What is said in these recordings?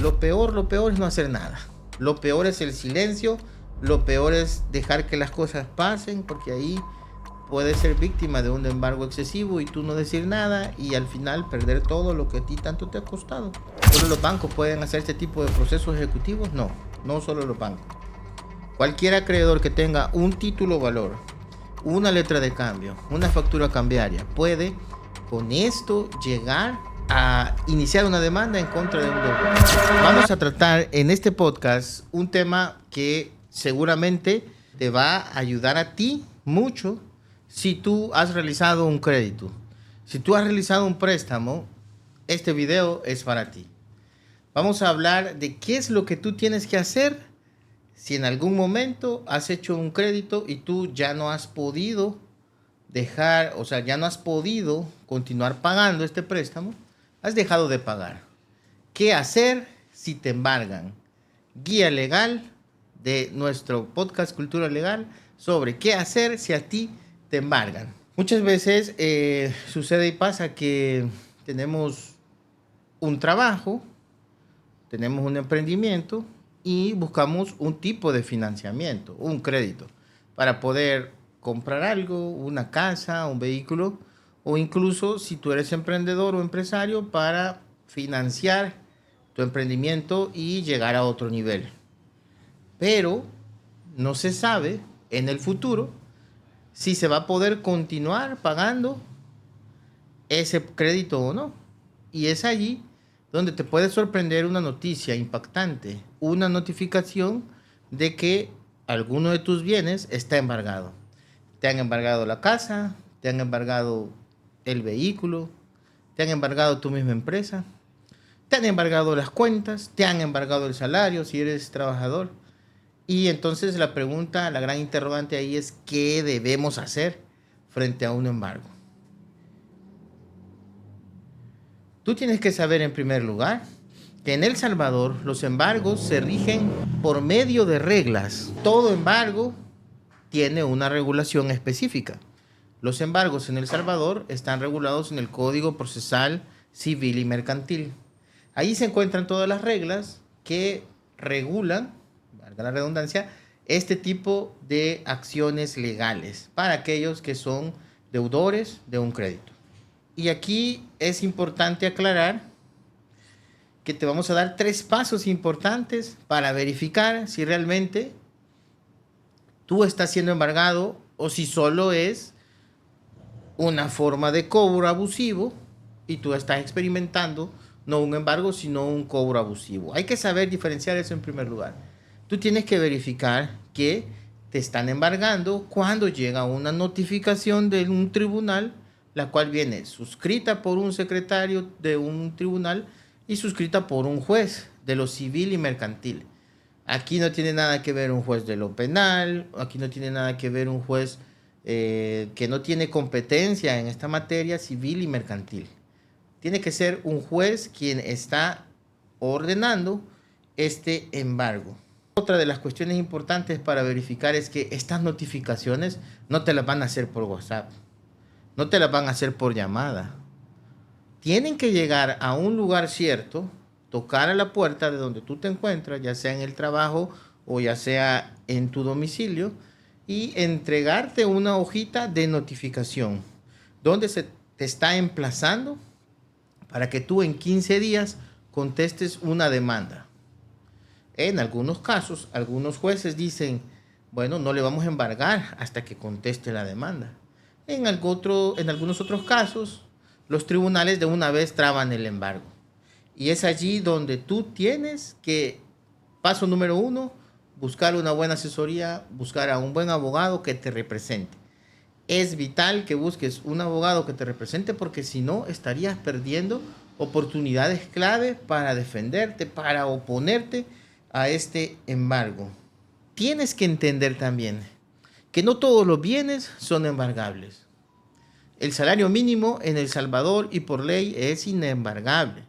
Lo peor es no hacer nada. Lo peor es el silencio. Lo peor es dejar que las cosas pasen, porque ahí puedes ser víctima de un embargo excesivo y tú no decir nada y al final perder todo lo que a ti tanto te ha costado. ¿Solo los bancos pueden hacer este tipo de procesos ejecutivos? No, no solo los bancos. Cualquier acreedor que tenga un título valor, una letra de cambio, una factura cambiaria, puede con esto llegar a iniciar una demanda en contra de un deudor. Vamos a tratar en este podcast un tema que seguramente te va a ayudar a ti mucho si tú has realizado un crédito. Si tú has realizado un préstamo, este video es para ti. Vamos a hablar de qué es lo que tú tienes que hacer si en algún momento has hecho un crédito y tú ya no has podido ya no has podido continuar pagando este préstamo, has dejado de pagar. ¿Qué hacer si te embargan? Guía legal de nuestro podcast Cultura Legal sobre qué hacer si a ti te embargan. Muchas veces sucede y pasa que tenemos un trabajo, tenemos un emprendimiento y buscamos un tipo de financiamiento, un crédito, para poder comprar algo, una casa, un vehículo, o incluso si tú eres emprendedor o empresario para financiar tu emprendimiento y llegar a otro nivel. Pero no se sabe en el futuro si se va a poder continuar pagando ese crédito o no. Y es allí donde te puede sorprender una noticia impactante, una notificación de que alguno de tus bienes está embargado. Te han embargado la casa, te han embargado el vehículo, te han embargado tu misma empresa, te han embargado las cuentas, te han embargado el salario si eres trabajador. Y entonces la pregunta, la gran interrogante ahí es ¿qué debemos hacer frente a un embargo? Tú tienes que saber en primer lugar que en El Salvador los embargos se rigen por medio de reglas. Todo embargo tiene una regulación específica. Los embargos en El Salvador están regulados en el Código Procesal Civil y Mercantil. Ahí se encuentran todas las reglas que regulan, valga la redundancia, este tipo de acciones legales para aquellos que son deudores de un crédito. Y aquí es importante aclarar que te vamos a dar 3 pasos importantes para verificar si realmente tú estás siendo embargado o si solo es una forma de cobro abusivo y tú estás experimentando no un embargo, sino un cobro abusivo. Hay que saber diferenciar eso en primer lugar. Tú tienes que verificar que te están embargando cuando llega una notificación de un tribunal, la cual viene suscrita por un secretario de un tribunal y suscrita por un juez de lo civil y mercantil. Aquí no tiene nada que ver un juez de lo penal, aquí no tiene nada que ver un juez que no tiene competencia en esta materia civil y mercantil. Tiene que ser un juez quien está ordenando este embargo. Otra de las cuestiones importantes para verificar es que estas notificaciones no te las van a hacer por WhatsApp, no te las van a hacer por llamada. Tienen que llegar a un lugar cierto, tocar a la puerta de donde tú te encuentras, ya sea en el trabajo o ya sea en tu domicilio, y entregarte una hojita de notificación donde se te está emplazando para que tú en 15 días contestes una demanda. En algunos casos, algunos jueces dicen, bueno, no le vamos a embargar hasta que conteste la demanda. En algunos otros casos, los tribunales de una vez traban el embargo. Y es allí donde tú tienes que, paso número 1, buscar una buena asesoría, buscar a un buen abogado que te represente. Es vital que busques un abogado que te represente porque si no estarías perdiendo oportunidades clave para defenderte, para oponerte a este embargo. Tienes que entender también que no todos los bienes son embargables. El salario mínimo en El Salvador y por ley es inembargable.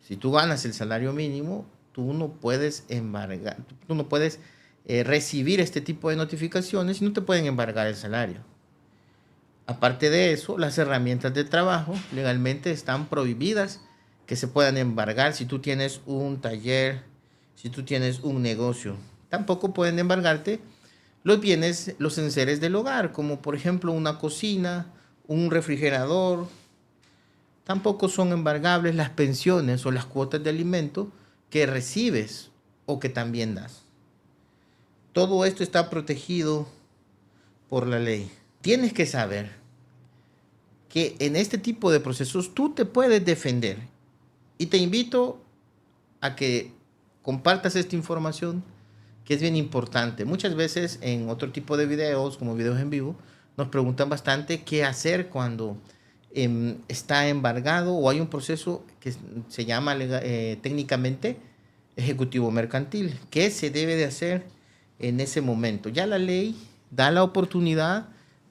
Si tú ganas el salario mínimo, tú no puedes embargar, tú no puedes recibir este tipo de notificaciones y no te pueden embargar el salario. Aparte de eso, las herramientas de trabajo legalmente están prohibidas que se puedan embargar si tú tienes un taller, si tú tienes un negocio. Tampoco pueden embargarte los bienes, los enseres del hogar, como por ejemplo una cocina, un refrigerador. Tampoco son embargables las pensiones o las cuotas de alimento que recibes o que también das. Todo esto está protegido por la ley. Tienes que saber que en este tipo de procesos tú te puedes defender. Y te invito a que compartas esta información que es bien importante. Muchas veces en otro tipo de videos, como videos en vivo, nos preguntan bastante qué hacer cuando está embargado o hay un proceso que se llama técnicamente ejecutivo mercantil. ¿Qué se debe de hacer en ese momento? Ya la ley da la oportunidad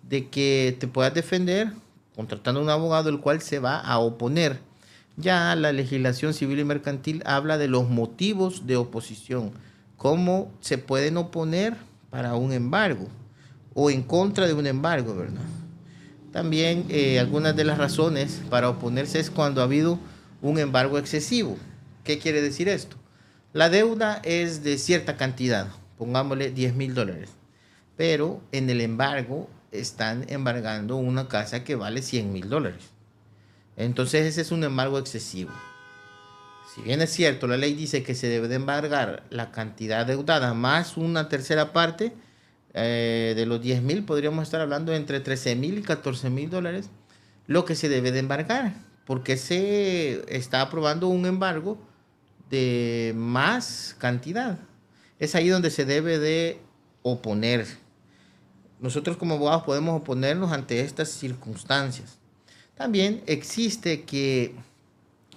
de que te puedas defender contratando a un abogado el cual se va a oponer. Ya la legislación civil y mercantil habla de los motivos de oposición, cómo se pueden oponer para un embargo o en contra de un embargo, ¿verdad? También algunas de las razones para oponerse es cuando ha habido un embargo excesivo. ¿Qué quiere decir esto? La deuda es de cierta cantidad, pongámosle $10,000, pero en el embargo están embargando una casa que vale $100,000. Entonces ese es un embargo excesivo. Si bien es cierto, la ley dice que se debe de embargar la cantidad deudada más una tercera parte de los 10,000, podríamos estar hablando de entre $13,000 y $14,000, lo que se debe de embargar, porque se está aprobando un embargo de más cantidad. Es ahí donde se debe de oponer. Nosotros como abogados podemos oponernos ante estas circunstancias. También existe que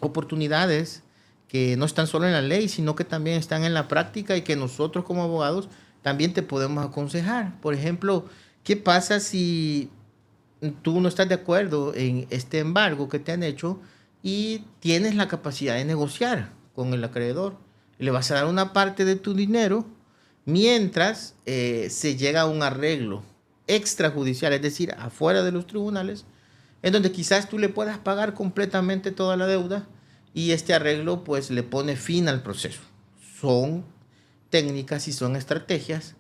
oportunidades que no están solo en la ley, sino que también están en la práctica y que nosotros como abogados también te podemos aconsejar. Por ejemplo, ¿qué pasa si tú no estás de acuerdo en este embargo que te han hecho y tienes la capacidad de negociar con el acreedor? Le vas a dar una parte de tu dinero mientras se llega a un arreglo extrajudicial, es decir, afuera de los tribunales, en donde quizás tú le puedas pagar completamente toda la deuda y este arreglo pues le pone fin al proceso. Son técnicas y son estrategias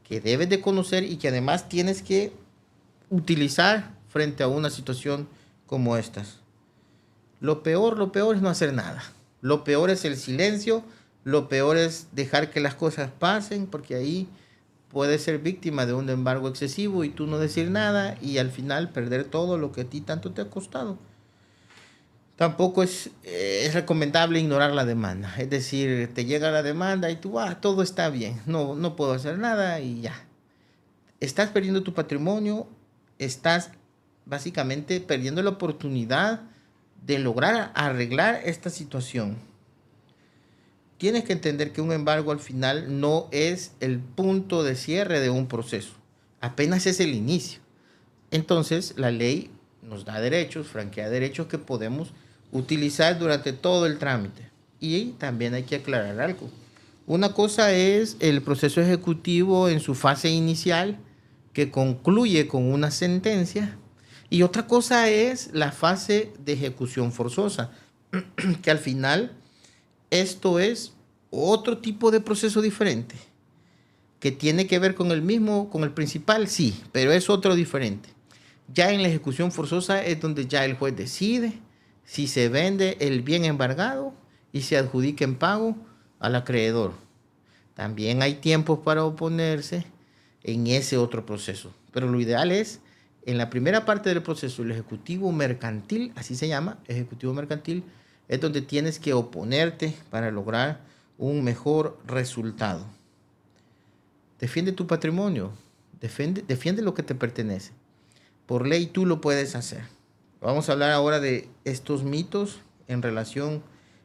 que debes de conocer y que además tienes que utilizar frente a una situación como estas. Lo peor es no hacer nada. Lo peor es el silencio, lo peor es dejar que las cosas pasen, porque ahí puedes ser víctima de un embargo excesivo y tú no decir nada y al final perder todo lo que a ti tanto te ha costado. Tampoco es recomendable ignorar la demanda. Es decir, te llega la demanda y tú, todo está bien, no puedo hacer nada y ya. Estás perdiendo tu patrimonio, estás básicamente perdiendo la oportunidad de lograr arreglar esta situación. Tienes que entender que un embargo al final no es el punto de cierre de un proceso, apenas es el inicio. Entonces, la ley nos da derechos, franquea derechos que podemos utilizar durante todo el trámite. Y también hay que aclarar algo. Una cosa es el proceso ejecutivo en su fase inicial, que concluye con una sentencia, y otra cosa es la fase de ejecución forzosa, que al final esto es otro tipo de proceso diferente, que tiene que ver con el mismo, con el principal, sí, pero es otro diferente. Ya en la ejecución forzosa es donde ya el juez decide si se vende el bien embargado y se adjudica en pago al acreedor. También hay tiempos para oponerse en ese otro proceso, pero lo ideal es en la primera parte del proceso, el ejecutivo mercantil, así se llama, ejecutivo mercantil, es donde tienes que oponerte para lograr un mejor resultado. Defiende tu patrimonio, defiende lo que te pertenece. Por ley tú lo puedes hacer. Vamos a hablar ahora de estos mitos en relación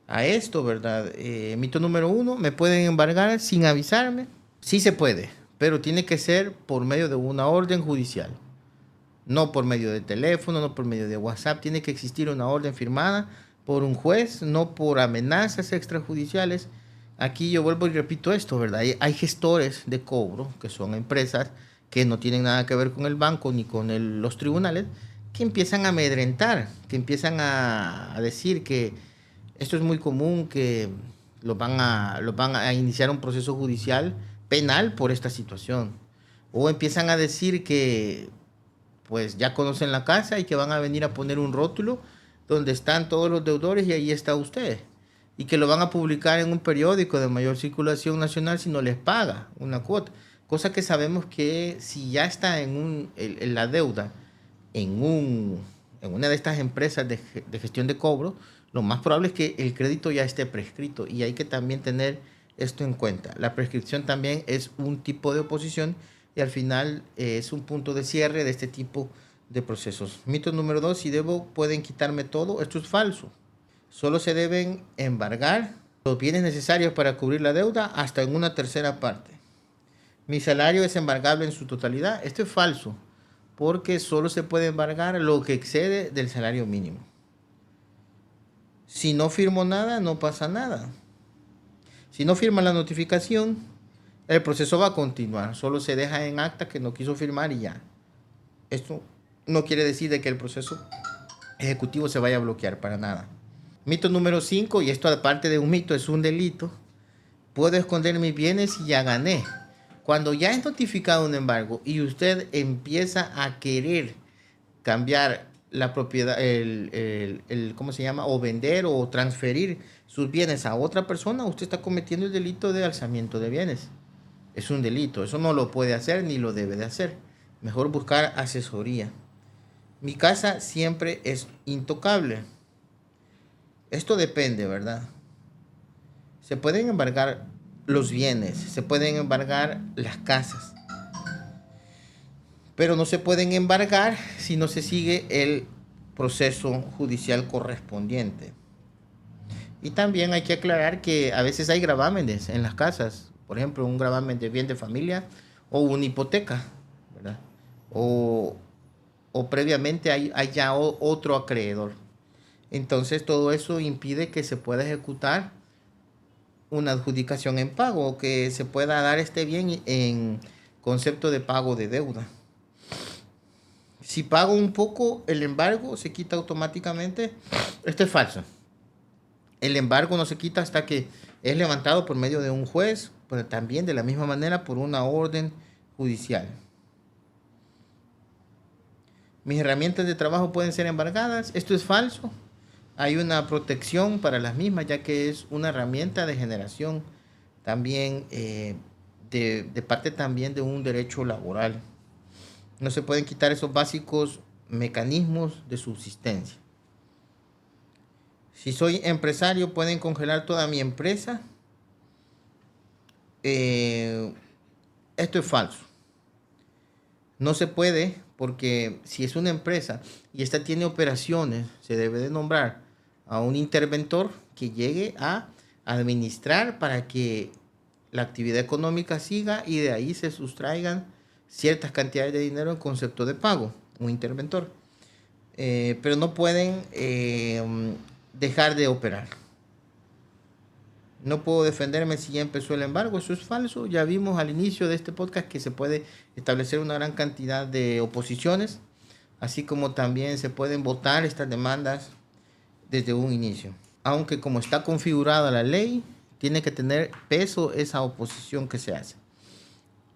a esto, ¿verdad? Mito número 1, ¿me pueden embargar sin avisarme? Sí se puede, pero tiene que ser por medio de una orden judicial. No por medio de teléfono, no por medio de WhatsApp. Tiene que existir una orden firmada por un juez, no por amenazas extrajudiciales. Aquí yo vuelvo y repito esto, ¿verdad? Hay gestores de cobro, que son empresas que no tienen nada que ver con el banco ni con los tribunales, que empiezan a amedrentar, que empiezan a decir que Esto es muy común que los van a iniciar un proceso judicial penal por esta situación. O empiezan a decir que pues ya conocen la casa y que van a venir a poner un rótulo donde están todos los deudores y ahí está usted. Y que lo van a publicar en un periódico de mayor circulación nacional si no les paga una cuota. Cosa que sabemos que si ya está en la deuda en una de estas empresas de gestión de cobro, lo más probable es que el crédito ya esté prescrito y hay que también tener esto en cuenta. La prescripción también es un tipo de oposición y al final es un punto de cierre de este tipo de procesos. Mito número 2, si debo, pueden quitarme todo. Esto es falso. Solo se deben embargar los bienes necesarios para cubrir la deuda hasta en una tercera parte. Mi salario es embargable en su totalidad. Esto es falso, porque solo se puede embargar lo que excede del salario mínimo. Si no firmo nada, no pasa nada. Si no firma la notificación, el proceso va a continuar. Solo se deja en acta que no quiso firmar y ya. Esto no quiere decir de que el proceso ejecutivo se vaya a bloquear para nada. Mito número 5, y esto aparte de un mito, es un delito. Puedo esconder mis bienes y ya gané. Cuando ya es notificado un embargo y usted empieza a querer cambiar la propiedad, ¿cómo se llama? O vender o transferir sus bienes a otra persona, usted está cometiendo el delito de alzamiento de bienes. Es un delito, eso no lo puede hacer ni lo debe de hacer. Mejor buscar asesoría. Mi casa siempre es intocable. Esto depende, ¿verdad? Se pueden embargar los bienes, se pueden embargar las casas, pero no se pueden embargar si no se sigue el proceso judicial correspondiente. Y también hay que aclarar que a veces hay gravámenes en las casas, por ejemplo, un gravamen de bien de familia o una hipoteca, ¿verdad? O previamente hay ya otro acreedor. Entonces todo eso impide que se pueda ejecutar una adjudicación en pago o que se pueda dar este bien en concepto de pago de deuda. Si pago un poco, el embargo se quita automáticamente. Esto es falso. El embargo no se quita hasta que es levantado por medio de un juez, pero también de la misma manera por una orden judicial. Mis herramientas de trabajo pueden ser embargadas. Esto es falso. Hay una protección para las mismas, ya que es una herramienta de generación también de parte también de un derecho laboral. No se pueden quitar esos básicos mecanismos de subsistencia. Si soy empresario, pueden congelar toda mi empresa. Esto es falso. No se puede, porque si es una empresa y esta tiene operaciones, se debe de nombrar a un interventor que llegue a administrar para que la actividad económica siga y de ahí se sustraigan ciertas cantidades de dinero en concepto de pago, un interventor. Pero no pueden dejar de operar. No puedo defenderme si ya empezó el embargo, eso es falso. Ya vimos al inicio de este podcast que se puede establecer una gran cantidad de oposiciones, así como también se pueden votar estas demandas desde un inicio. Aunque como está configurada la ley, tiene que tener peso esa oposición que se hace.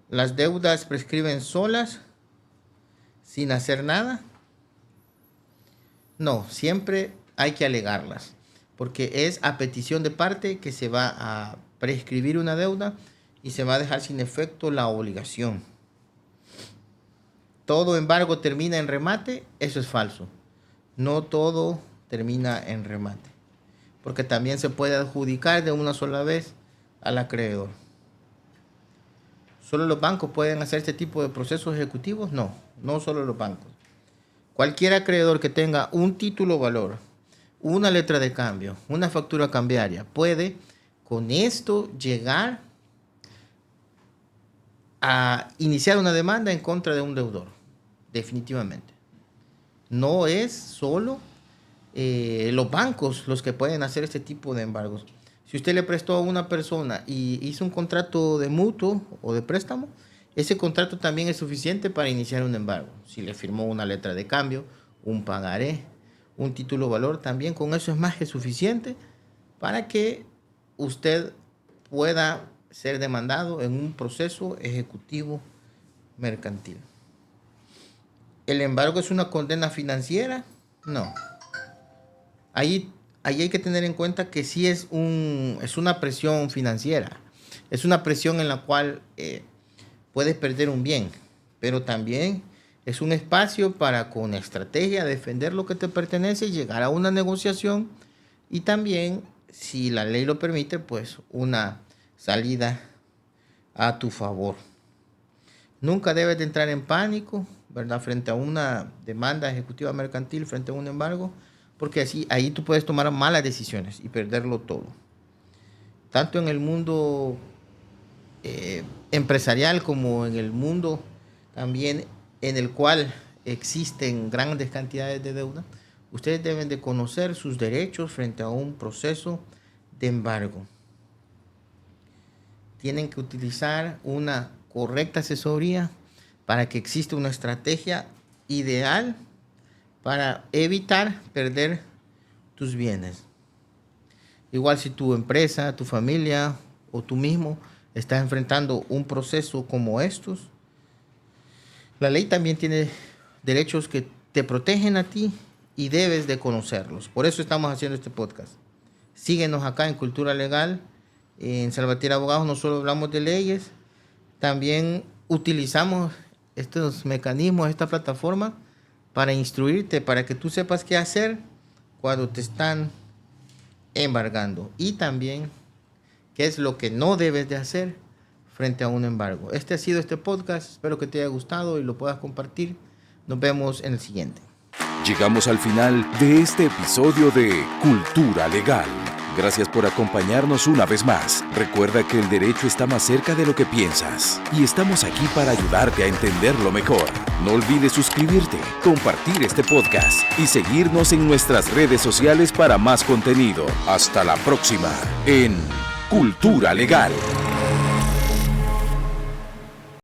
Las deudas prescriben solas, sin hacer nada. No, siempre hay que alegarlas, porque es a petición de parte que se va a prescribir una deuda y se va a dejar sin efecto la obligación. Todo embargo termina en remate, eso es falso. No todo termina en remate, porque también se puede adjudicar de una sola vez al acreedor. ¿Solo los bancos pueden hacer este tipo de procesos ejecutivos? No, no solo los bancos. Cualquier acreedor que tenga un título valor, una letra de cambio, una factura cambiaria, puede con esto llegar a iniciar una demanda en contra de un deudor, definitivamente. No es solo los bancos los que pueden hacer este tipo de embargos. Si usted le prestó a una persona y hizo un contrato de mutuo o de préstamo, ese contrato también es suficiente para iniciar un embargo. Si le firmó una letra de cambio, un pagaré, un título valor, también con eso es más que suficiente para que usted pueda ser demandado en un proceso ejecutivo mercantil. ¿El embargo es una condena financiera? No. Ahí hay que tener en cuenta que sí es una presión financiera. Es una presión en la cual puedes perder un bien, pero también es un espacio para, con estrategia, defender lo que te pertenece y llegar a una negociación, y también, si la ley lo permite, pues una salida a tu favor. Nunca debes de entrar en pánico, ¿verdad?, frente a una demanda ejecutiva mercantil, frente a un embargo, porque ahí tú puedes tomar malas decisiones y perderlo todo. Tanto en el mundo empresarial como en el mundo también en el cual existen grandes cantidades de deuda, ustedes deben de conocer sus derechos frente a un proceso de embargo. Tienen que utilizar una correcta asesoría para que exista una estrategia ideal para evitar perder tus bienes. Igual si tu empresa, tu familia o tú mismo estás enfrentando un proceso como estos, la ley también tiene derechos que te protegen a ti y debes de conocerlos. Por eso estamos haciendo este podcast. Síguenos acá en Cultura Legal. En Salvatierra Abogados no solo hablamos de leyes, también utilizamos estos mecanismos, esta plataforma, para instruirte, para que tú sepas qué hacer cuando te están embargando, y también qué es lo que no debes de hacer frente a un embargo. Este ha sido este podcast. Espero que te haya gustado y lo puedas compartir. Nos vemos en el siguiente. Llegamos al final de este episodio de Cultura Legal. Gracias por acompañarnos una vez más. Recuerda que el derecho está más cerca de lo que piensas y estamos aquí para ayudarte a entenderlo mejor. No olvides suscribirte, compartir este podcast y seguirnos en nuestras redes sociales para más contenido. Hasta la próxima en Cultura Legal.